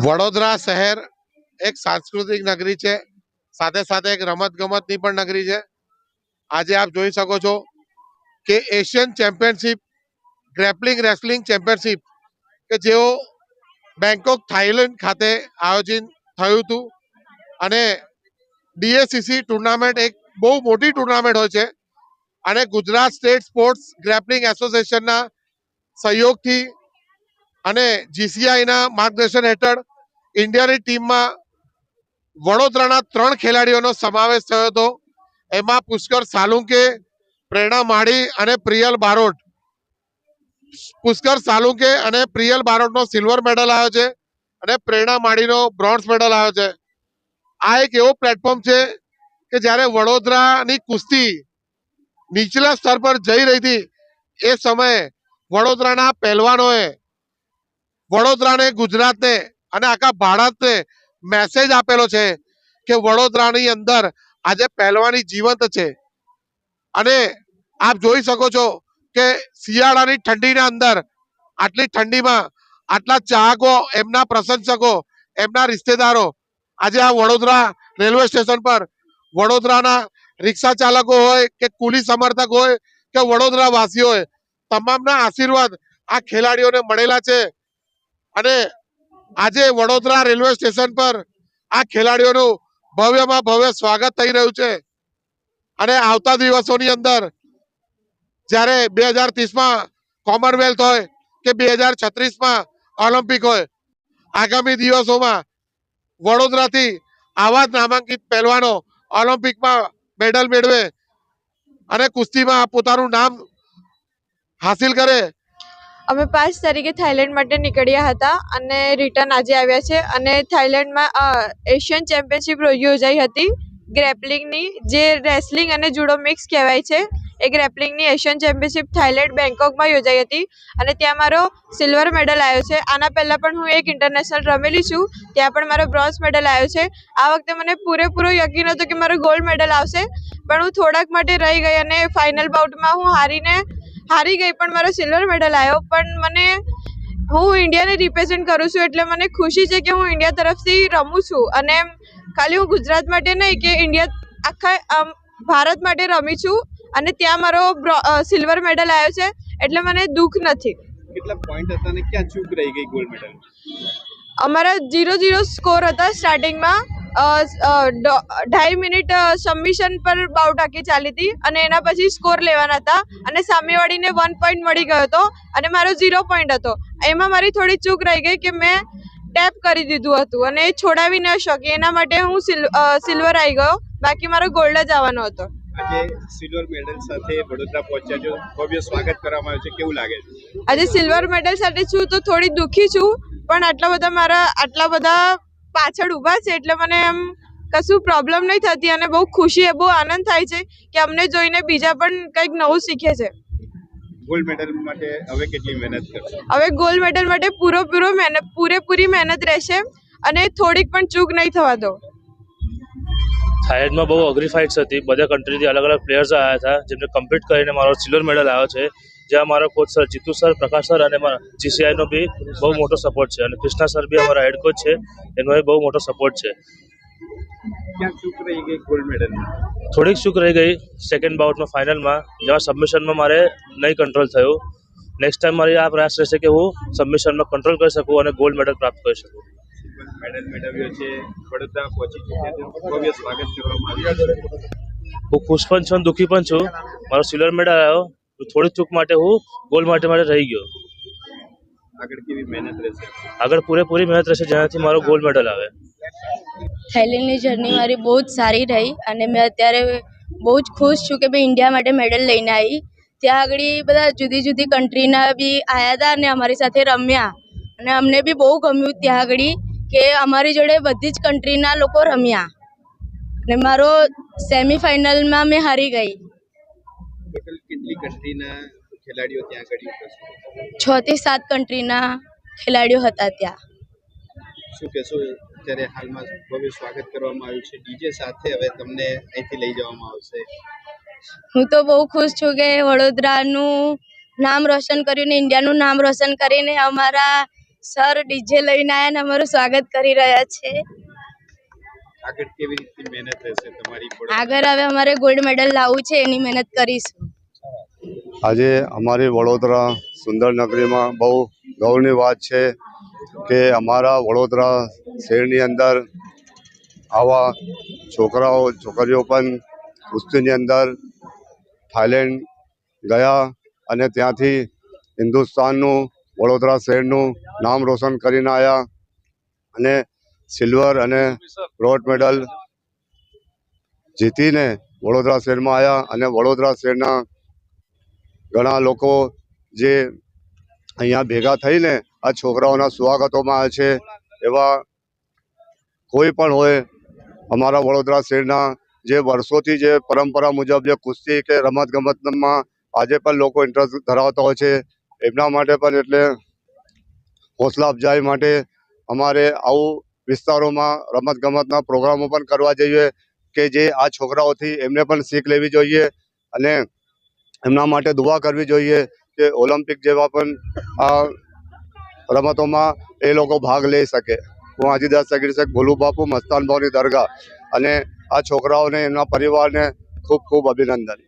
વડોદરા શહેર એક સાંસ્કૃતિક નગરી છે, સાથે સાથે એક રમત ગમતની પણ નગરી છે. આજે આપ જોઈ શકો છો કે Asian championship grappling wrestling championship કે જેઓ બેંકોક થાઈલેન્ડ ખાતે આયોજિત થયું હતું અને ડીએસીસી ટુર્નામેન્ટ એક બહુ મોટી ટુર્નામેન્ટ હોય છે અને ગુજરાત સ્ટેટ સ્પોર્ટ્સ ગ્રેપલિંગ એસોસિએશનના સહયોગથી અને જીસીઆઈના માર્ગદર્શન હેઠળ ઇન્ડિયાની ટીમમાં વડોદરાના 3 ખેલાડીઓનો સમાવેશ થયો હતો. એમાં પુષ્કર સાલુંકે, પ્રેરણા માળી અને પ્રિયલ બારોટ. પુષ્કર સાલુંકે અને પ્રિયલ બારોટનો સિલ્વર મેડલ આવ્યો છે અને પ્રેરણા માળીનો બ્રોન્ઝ મેડલ આવ્યો છે. આ એક એવો પ્લેટફોર્મ છે કે જ્યારે વડોદરાની કુસ્તી નીચલા સ્તર પર જઈ રહી હતી એ સમયે વડોદરાના પહેલવાનોએ વડોદરાને, ગુજરાતને અને આખા ભારતને મેસેજ આપેલો છે કે વડોદરાની અંદર આજે પહેલવાની જીવંત છે. અને આપ જોઈ શકો છો કે શિયાળાની ઠંડીના અંદર આટલી ઠંડીમાં આટલા ચાહકો, એમના પ્રશંસકો, એમના રિશ્તેદારો આજે આ વડોદરા રેલવે સ્ટેશન પર વડોદરાના રિક્ષા ચાલકો હોય કે કુલી સમર્થક હોય કે વડોદરા વાસીઓ હોય, તમામના આશીર્વાદ આ ખેલાડીઓને મળેલા છે. અને આજે વડોદરા રેલવે સ્ટેશન પર આ ખેલાડીઓનું ભવ્યમાં ભવ્ય સ્વાગત થઈ રહ્યું છે. અને આવતા દિવસોની અંદર જ્યારે 2030માં કોમનવેલ્થ હોય કે 2036માં ઓલિમ્પિક હોય, આગામી દિવસોમાં વડોદરાથી આવા જ નામાંકિત પહેલવાનો ઓલિમ્પિકમાં મેડલ મેળવે અને કુસ્તીમાં પોતાનું નામ હાસિલ કરે. અમે 5 તારીખે થાઈલેન્ડ માટે નીકળ્યા હતા અને રિટર્ન આજે આવ્યા છે. અને થાઈલેન્ડમાં એશિયન ચેમ્પિયનશિપ યોજાઈ હતી ગ્રેપલિંગની, જે રેસલિંગ અને જુડો મિક્સ કહેવાય છે. એ ગ્રેપલિંગની એશિયન ચેમ્પિયનશિપ થાઈલેન્ડ બેંકોકમાં યોજાઈ હતી અને ત્યાં મારો સિલ્વર મેડલ આવ્યો છે. આના પહેલાં પણ હું એક ઇન્ટરનેશનલ રમેલી છું, ત્યાં પણ મારો બ્રોન્ઝ મેડલ આવ્યો છે. આ વખતે મને પૂરેપૂરો યકીન હતો કે મારો ગોલ્ડ મેડલ આવશે, પણ હું થોડાક માટે રહી ગઈ અને ફાઇનલ બાઉટમાં હું હારી ગઈ, પણ મારો સિલ્વર મેડલ આવ્યો. પણ હું ઇન્ડિયાને રિપ્રેઝેન્ટ કરું છું એટલે મને ખુશી છે કે હું ઇન્ડિયા તરફથી રમું છું. અને ખાલી હું ગુજરાત માટે નહીં કે ઇન્ડિયા આખા ભારત માટે રમી છું અને ત્યાં મારો સિલ્વર મેડલ આવ્યો છે એટલે મને દુઃખ નથી. કેટલા પોઈન્ટ હતા અને ક્યાં ચૂક રહી ગઈ ગોલ્ડ મેડલ? અમારા 0-0 સ્કોર હતા સ્ટાર્ટિંગમાં. 2.5 મિનિટ સબમિશન પર બાઉટ આખી ચાલી હતી અને એના પછી સ્કોર લેવાના હતા અને સામેવાળીને 1 પોઈન્ટ મળી ગયો હતો અને મારો 0 પોઈન્ટ હતો. એમાં મારી થોડી ચૂક રહી ગઈ કે મેં ટેપ કરી દીધું હતું અને એ છોડાવી ન શકી, એના માટે હું સિલ્વર આવી ગયો, બાકી મારો ગોલ્ડ જ આવવાનો હતો. આજે સિલ્વર મેડલ સાથે વડોદરા પહોંચ્યા છો, ભવ્ય સ્વાગત કરવામાં આવ્યું છે, કેવું લાગે છે? આજે સિલ્વર મેડલ સાથે છું તો થોડી દુઃખી છું, પણ આટલા બધા પાછળ ઊભા છે એટલે મને એમ કશું પ્રોબ્લેમ નહીં થતી અને બહુ ખુશી, બહુ આનંદ થાય છે કે અમને જોઈને બીજા પણ કંઈક નવું શીખે છે. ગોલ્ડ મેડલ માટે હવે કેટલી મહેનત કરશો? હવે ગોલ્ડ મેડલ માટે પૂરેપૂરી મહેનત રહેશે અને થોડીક પણ ચૂક નહીં થવા દો. થાઈલેન્ડમાં બહુ અઘરી ફાઇટ્સ હતી, બધા કન્ટ્રીથી અલગ અલગ પ્લેયર્સ આવ્યા હતા જેમને કમ્પીટ કરીને મારો સિલ્વર મેડલ આવ્યો છે. જ્યાં મારા કોચ સર જીતુ સર, પ્રકાશ સર અને મારા જીસીઆઈનો બી બહુ મોટો સપોર્ટ છે અને કૃષ્ણા સર બી અમારા હેડ કોચ છે, એનો એ બહુ મોટો સપોર્ટ છે. ક્યાં ચૂક રહી ગઈ ગોલ્ડ મેડલમાં? થોડીક ચૂક રહી ગઈ સેકન્ડ બાઉટમાં ફાઇનલમાં, જેમાં સબમિશનમાં મારે નહીં કંટ્રોલ થયું. નેક્સ્ટ ટાઈમ મારી આ પ્રયાસ રહેશે કે હું સબમિશનમાં કંટ્રોલ કરી શકું અને ગોલ્ડ મેડલ પ્રાપ્ત કરી શકું. મેડલ મેળવ્યો છે, વડોદરા પહોંચી ચૂક્યા છે, ભવ્ય સ્વાગત કરવામાં આવ્યું છે. હું ખુશ પણ છું, દુઃખી પણ છું. મારો સિલ્વર મેડલ આવ્યો, થોડી ચૂક માટે હું ગોલ્ડ માટે રહી ગયો. આગળ કેવી મહેનત રહેશે? આગળ પૂરેપૂરી મહેનત રહેશે જેનાથી મારો ગોલ્ડ મેડલ આવે. થાઈલેન્ડની જર્ની મારી બહુ જ સારી રહી અને મેં અત્યારે બહુ જ ખુશ છું કે મેં ઇન્ડિયા માટે મેડલ લઈને આવી. ત્યાં આગળ બધા જુદી જુદી કન્ટ્રીના બી આવ્યા હતા અને અમારી સાથે રમ્યા અને અમને બી બહુ ગમ્યું ત્યાં આગળ કે અમારી જોડે બધી જ કન્ટ્રીના લોકો રમ્યા અને મારો સેમીફાઇનલમાં મેં હારી ગઈ. ટોટલ કેટલી કન્ટ્રીના ખેલાડીઓ ત્યાં આગળ ઉપસ્થિત? 6 થી 7 કન્ટ્રીના ખેલાડીઓ હતા ત્યાં. શું કહેશો? અત્યારે હાલમાં ભવ્ય સ્વાગત કરવામાં આવ્યું છે ડીજે સાથે, હવે તમને અહીંથી લઈ જવામાં આવશે. હું તો બહુ ખુશ છું કે વડોદરાનું નામ રોશન કર્યું ને ઇન્ડિયાનું નામ રોશન કરીને અમારા સર ડીજે લઈને આવ્યા ને અમારું સ્વાગત કરી રહ્યા છે. આગળ કેવી રીતની મહેનત રહેશે તમારી? આગળ હવે અમારે ગોલ્ડ મેડલ લાવવું છે, એની મહેનત કરીશું. આજે અમારી વડોદરા સુંદર નગરીમાં બહુ ગૌરવની વાત છે કે અમારા વડોદરા શહેરની અંદર આવા છોકરાઓ છોકરીઓ પણ કુસ્તીની અંદર થાઈલેન્ડ ગયા અને ત્યાંથી હિન્દુસ્તાનનું વડોદરા શહેરનું નામ રોશન કરીને આવ્યા અને સિલ્વર અને બ્રોન્ઝ મેડલ જીતીને વડોદરા શહેરમાં આવ્યા અને વડોદરા શહેરના ઘણા લોકો જે અહીંયા ભેગા થઈને આ છોકરાઓના સ્વાગતોમાં આવે છે. એવા કોઈ પણ હોય અમારા વડોદરા શહેરના જે વર્ષોથી જે પરંપરા મુજબ જે કુસ્તી કે રમતગમતમાં આજે પણ લોકો ઇન્ટરેસ્ટ ધરાવતા હોય છે, એમના માટે પણ એટલે હોસલા અફજાઈ માટે અમારે આવું વિસ્તારોમાં રમતગમતના પ્રોગ્રામો પણ કરવા જોઈએ કે જે આ છોકરાઓથી એમને પણ શીખ લેવી જોઈએ અને એમના માટે દુઆ કરવી જોઈએ કે ઓલિમ્પિક જેવા પણ આ રમતોમાં એ લોકો ભાગ લઈ શકે. હું હાજીદાસ સગીર શેખ ભોલુ બાપુ મસ્તાન ભાવની દરગાહ અને આ છોકરાઓને એમના પરિવારને ખૂબ ખૂબ અભિનંદન.